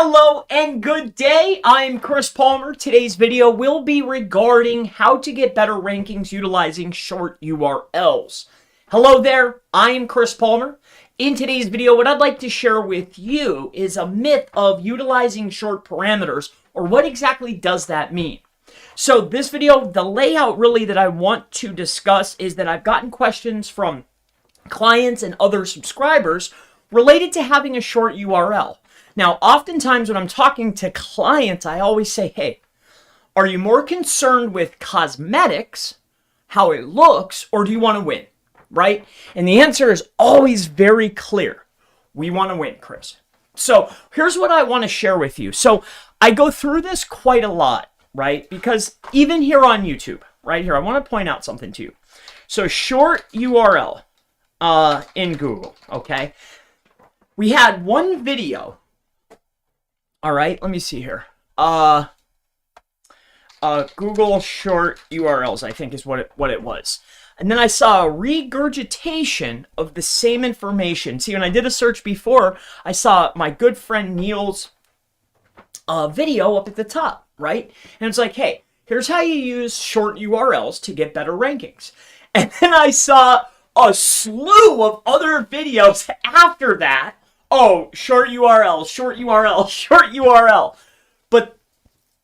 Hello and good day. I'm Chris Palmer. Today's video will be regarding how to get better rankings utilizing short URLs. Hello there, I'm Chris Palmer. In today's video, what I'd like to share with you is a myth of utilizing short parameters, or what exactly does that mean? So this video, the layout really that I want to discuss is that I've gotten questions from clients and other subscribers related to having a short URL. Now, oftentimes when I'm talking to clients, I always say, hey, are you more concerned with cosmetics, how it looks, or do you want to win, right? And the answer is always very clear. We want to win, Chris. So here's what I want to share with you. So I go through this quite a lot, right? Because even here on YouTube, right here, I want to point out something to you. So short URL in Google, okay? We had one video. All right, let me see here. Google short URLs, I think is what it was. And then I saw a regurgitation of the same information. See, when I did a search before, I saw my good friend Neil's video up at the top, right? And it's like, hey, here's how you use short URLs to get better rankings. And then I saw a slew of other videos after that. Oh, short URL, short URL, short URL. But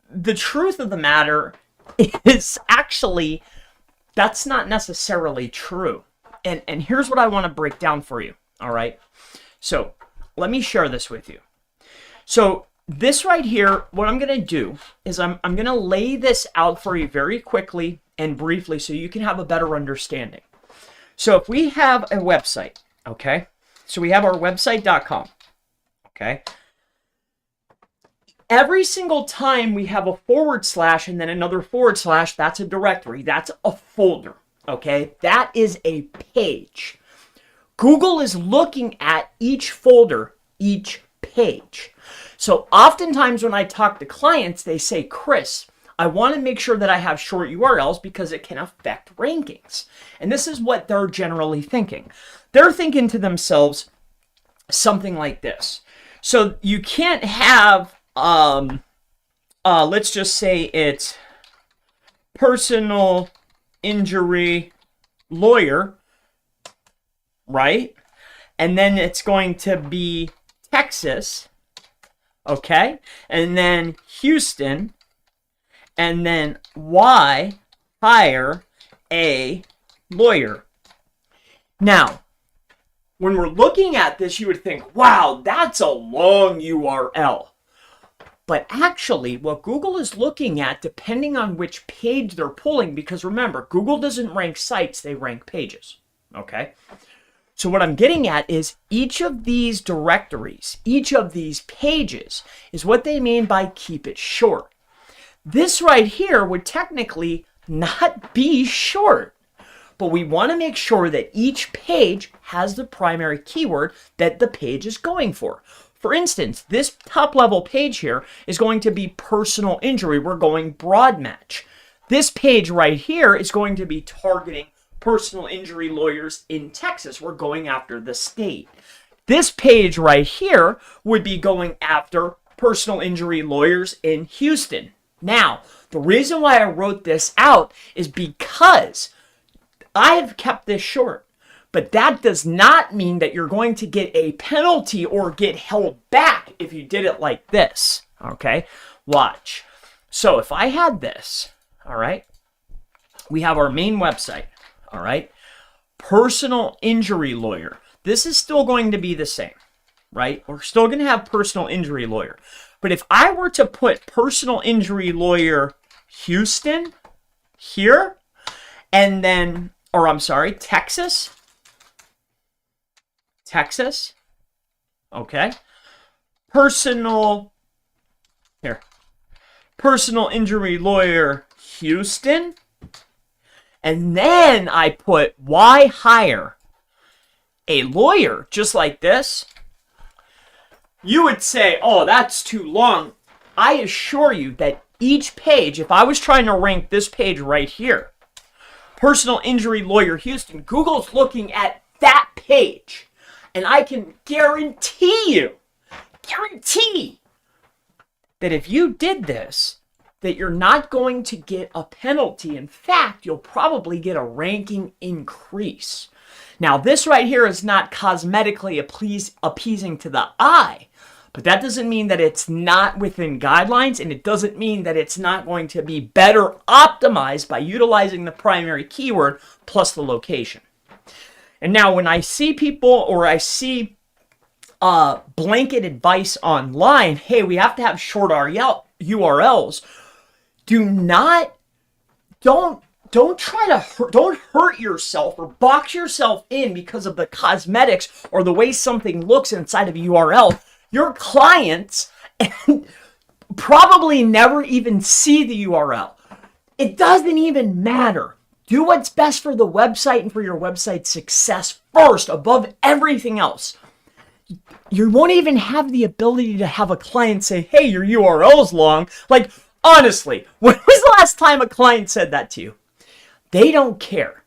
the truth of the matter is actually that's not necessarily true. And here's what I want to break down for you, all right? So let me share this with you. So this right here, what I'm going to do is I'm going to lay this out for you very quickly and briefly so you can have a better understanding. So if we have a website, okay? So we have our website.com, okay? Every single time we have a / and then another /, that's a directory. That's a folder, okay? That is a page. Google is looking at each folder, each page. So oftentimes when I talk to clients, they say, Chris, I want to make sure that I have short URLs because it can affect rankings. And this is what they're generally thinking. They're thinking to themselves something like this. So you can't have, let's just say it's personal injury lawyer, right? And then it's going to be Texas, okay? And then Houston. And then why hire a lawyer? Now, when we're looking at this, you would think, wow, that's a long URL. But actually, what Google is looking at, depending on which page they're pulling, because remember, Google doesn't rank sites, they rank pages, okay? So what I'm getting at is each of these directories, each of these pages, is what they mean by keep it short. This right here would technically not be short, but we want to make sure that each page has the primary keyword that the page is going for. For instance, this top level page here is going to be personal injury. We're going broad match. This page right here is going to be targeting personal injury lawyers in Texas. We're going after the state. This page right here would be going after personal injury lawyers in Houston. Now, the reason why I wrote this out is because I have kept this short, but that does not mean that you're going to get a penalty or get held back if you did it like this, okay? Watch. So if I had this, all right, we have our main website, all right, personal injury lawyer. This is still going to be the same, right? We're still going to have personal injury lawyer. But if I were to put personal injury lawyer Houston here, and then, or I'm sorry, Texas, okay, personal injury lawyer Houston, and then I put why hire a lawyer just like this, you would say, oh, that's too long. I assure you that each page, if I was trying to rank this page right here, personal injury lawyer Houston, Google's looking at that page. And I can guarantee that if you did this, that you're not going to get a penalty. In fact, you'll probably get a ranking increase. Now, this right here is not cosmetically appeasing to the eye, but that doesn't mean that it's not within guidelines, and it doesn't mean that it's not going to be better optimized by utilizing the primary keyword plus the location. And now when I see people, or I see blanket advice online, hey, we have to have short URLs, don't hurt yourself or box yourself in because of the cosmetics or the way something looks inside of a URL. Your clients probably never even see the URL. It doesn't even matter. Do what's best for the website and for your website's success first, above everything else. You won't even have the ability to have a client say, hey, your URL's long. Like, honestly, when was the last time a client said that to you? They don't care.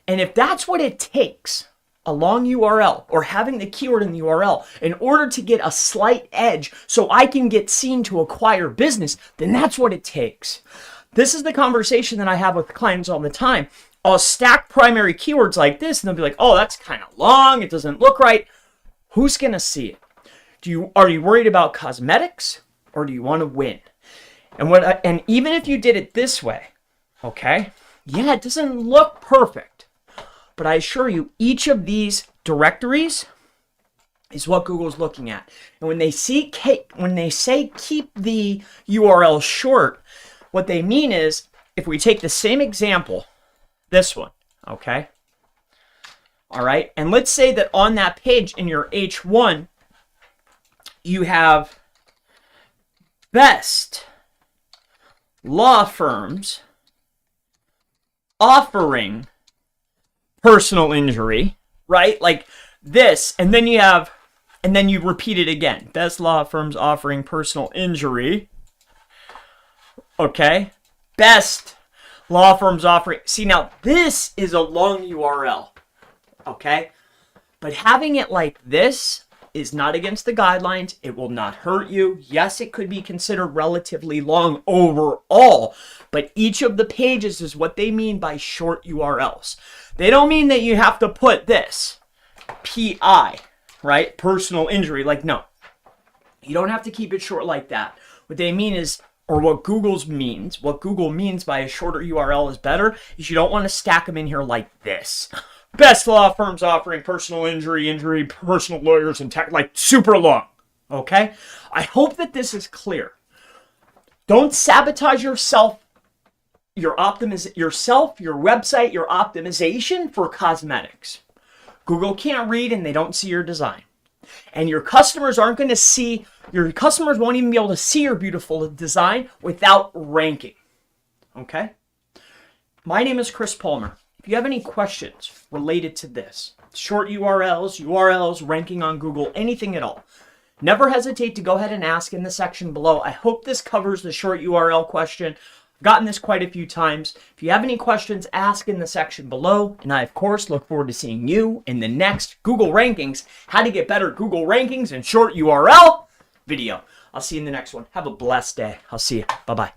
And if that's what it takes, a long URL or having the keyword in the URL in order to get a slight edge so I can get seen to acquire business, then that's what it takes. This is the conversation that I have with clients all the time. I'll stack primary keywords like this and they'll be like, oh, that's kind of long. It doesn't look right. Who's going to see it? Are you worried about cosmetics or do you want to win? And even if you did it this way, okay, yeah, it doesn't look perfect, but I assure you, each of these directories is what Google's looking at. And when they say keep the URL short, what they mean is, if we take the same example, this one, okay, all right, and let's say that on that page in your H1, you have best law firms offering personal injury, right? Like this, and then you repeat it again. Best law firms offering personal injury. Okay. Best law firms offering. See, now this is a long URL. Okay. But having it like this is not against the guidelines. It will not hurt you. Yes, it could be considered relatively long overall, but each of the pages is what they mean by short URLs. They don't mean that you have to put this, PI, right? Personal injury. Like, no, you don't have to keep it short like that. What they mean is, or what Google means by a shorter URL is better, is you don't want to stack them in here like this. Best law firms offering personal injury, personal lawyers, and tech, like super long. Okay? I hope that this is clear. Don't sabotage yourself, your website, your optimization for cosmetics. Google can't read and they don't see your design. And your customers won't even be able to see your beautiful design without ranking. Okay? My name is Chris Palmer. If you have any questions related to this, short URLs, ranking on Google, anything at all, never hesitate to go ahead and ask in the section below. I hope this covers the short URL question. I've gotten this quite a few times. If you have any questions, ask in the section below. And I, of course, look forward to seeing you in the next Google Rankings, how to get better Google Rankings and short URL video. I'll see you in the next one. Have a blessed day. I'll see you. Bye-bye.